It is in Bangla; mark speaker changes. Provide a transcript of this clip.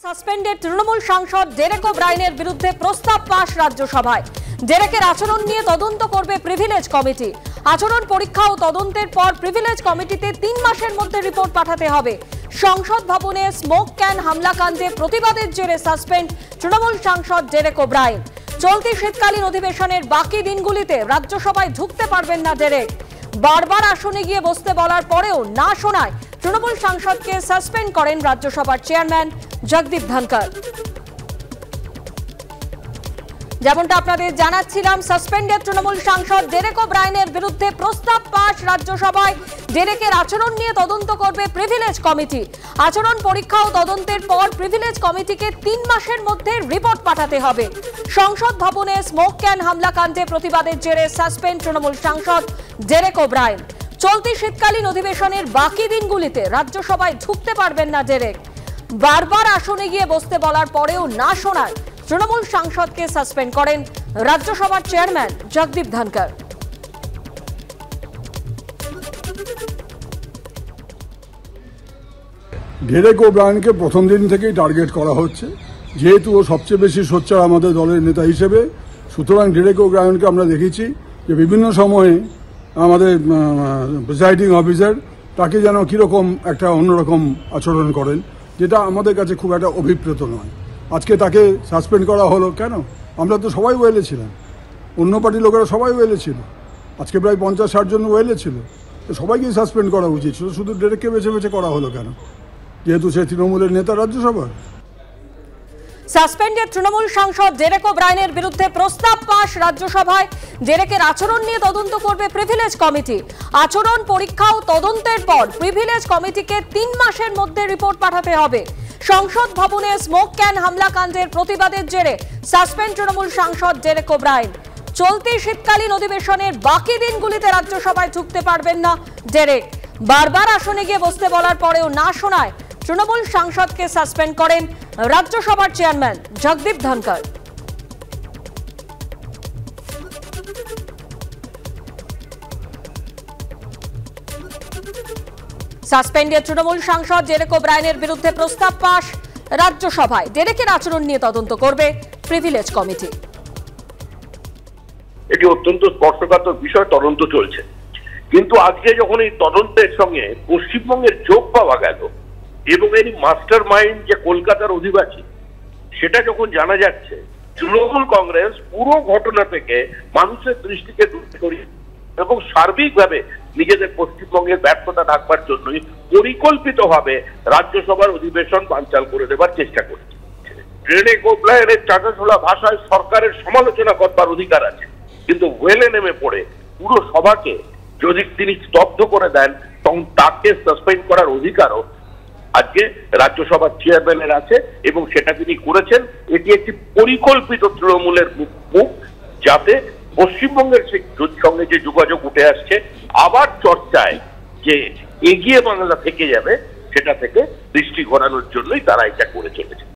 Speaker 1: সাসপেন্ডেড তৃণমূল সাংসদ ডেরেক ওব্রায়েনের বিরুদ্ধে প্রস্তাব পাশ রাজ্যসভায়। ডেরেকের আচরণ নিয়ে তদন্ত করবে প্রিভিলেজ কমিটি। আচরণ পরীক্ষা ও তদন্তের পর প্রিভিলেজ কমিটিতে 3 মাসের মধ্যে রিপোর্ট পাঠাতে হবে। সংসদ ভবনে স্মোক ক্যান হামলাকাণ্ডে প্রতিবাদের জেরে সাসপেন্ড তৃণমূল সাংসদ ডেরেক ওব্রায়েন। চলতি শীতকালীন অধিবেশনের বাকি দিনগুলিতে রাজ্যসভায় ঢুকতে পারবেন না ডেরেক। বারবার আসনে গিয়ে বসতে বলার পরেও না শোনায় তৃণমূল সাংসদকে সাসপেন্ড করেন রাজ্যসভার চেয়ারম্যান জগদীপ ধনকর। যেমনটা আপনাদের জানাচ্ছিলাম, সাসপেন্ডেড তৃণমূল সাংসদ ডেরেক ওব্রায়েনের বিরুদ্ধে প্রস্তাব পাশ রাজ্যসভায়। ডেরেকের আচরণ নিয়ে তদন্ত করবে প্রিভিলেজ কমিটি। আচরণ পরীক্ষা ও তদন্তের পর প্রিভিলেজ কমিটিকে 3 মাসের মধ্যে রিপোর্ট পাঠাতে হবে। সংসদ ভবনে স্মোক ক্যান হামলাকাণ্ডে প্রতিবাদের জেরে সাসপেন্ড তৃণমূল সাংসদ ডেরেক ওব্রায়েন। চলতি শীতকালীন অধিবেশনের বাকি দিনগুলিতে রাজ্যসভায় ঢুকতে পারবেন না ডেরেক। বারবার আসনে গিয়ে বসতে বলার পরেও না শোনায় তৃণমূল সাংসদকে সাসপেন্ড করেন রাজ্যসভার চেয়ারম্যান জগদীপ ধনকর।
Speaker 2: ডেরেক ওব্রায়েনকে প্রথম দিন থেকেই টার্গেট করা হচ্ছে, যেহেতু ও সবচেয়ে বেশি সোচ্চার আমাদের দলের নেতা হিসেবে। সুতরাং ডেরেক ওব্রায়েনকে আমরা দেখেছি যে বিভিন্ন সময়ে আমাদের প্রিসাইডিং অফিসার তাকে যেন কীরকম একটা অন্যরকম আচরণ করেন, যেটা আমাদের কাছে খুব একটা অভিপ্রেত নয়। আজকে তাকে সাসপেন্ড করা হলো কেন? আমরা তো সবাই ওয়েলে ছিলাম, অন্য পার্টির লোকেরা সবাই ওয়েলে ছিল। আজকে প্রায় 50-60 জন ওয়েলে ছিল, তো সবাইকেই সাসপেন্ড করা উচিত ছিল। শুধু ডেরেককে বেছে বেছে করা হলো কেন? যেহেতু সে তৃণমূলের নেতা রাজ্যসভার।
Speaker 1: সাসপেন্ডেড তৃণমূল সাংসদ ডেরেক ওব্রায়েনের বিরুদ্ধে প্রস্তাব পাশ রাজ্যসভায়। ডেরেকের আচরণ নিয়ে তদন্ত করবে প্রিভিলেজ কমিটি। আচরণ পরীক্ষা ও তদন্তের পর প্রিভিলেজ কমিটিকে 3 মাসের মধ্যে রিপোর্ট পাঠাতে হবে। সংসদ ভবনে স্মোক ক্যান হামলাকাণ্ডের প্রতিবাদের জেরে সাসপেন্ড তৃণমূল সাংসদ ডেরেক ওব্রায়েন। চলতি শীতকালীন অধিবেশনের বাকি দিনগুলিতে রাজ্যসভায় ঢুকতে পারবেন না ডেরেক। বারবার আসনে গিয়ে বসতে বলার পরেও না শোনায় তৃণমূল সাংসদকে সাসপেন্ড করেন রাজ্যসভার চেয়ারম্যান জগদীপ ধনকর। সাসপেন্ডেড তৃণমূল সাংসদ ডেরেক ওব্রায়েনের বিরুদ্ধে প্রস্তাব পাশ রাজ্যসভায়। ডেরেকের আচরণ নিয়ে তদন্ত করবে প্রিভিলেজ কমিটি।
Speaker 3: এটি অত্যন্ত স্পর্শকাতর বিষয়, তদন্ত চলছে। কিন্তু আজকে যখন এই তদন্তের সঙ্গে পশ্চিমবঙ্গের যোগ পাওয়া গেল এবং এর মাস্টার মাইন্ড যে কলকাতার অধিবাসী, সেটা যখন জানা যাচ্ছে, তৃণমূল কংগ্রেস পুরো ঘটনা থেকে মানুষের দৃষ্টিকে দূরে সরিয়ে এবং সার্বিকভাবে নিজেদের পশ্চিমবঙ্গের ব্যর্থতা ঢাকবার জন্যই পরিকল্পিতভাবে রাজ্যসভার অধিবেশন বানচাল করে দেবার চেষ্টা করছে। ডেরেক ওব্রায়েনের চাটাশোলা ভাষায় সরকারের সমালোচনা করবার অধিকার আছে, কিন্তু ওয়েলে নেমে পড়ে পুরো সভাকে যদি তিনি স্তব্ধ করে দেন, তখন তাকে সাসপেন্ড করার অধিকারও আজকে রাজ্যসভার চেয়ারম্যানের আছে এবং সেটা তিনি করেছেন। এটি একটি পরিকল্পিত তৃণমূলের মুখ, যাতে পশ্চিমবঙ্গের সঙ্গে যে যোগাযোগ উঠে আসছে আবার চর্চায় যে এগিয়ে বাংলা থেকে যাবে, সেটা থেকে দৃষ্টি ঘোরানোর জন্যই তারা এটা করে চলেছে।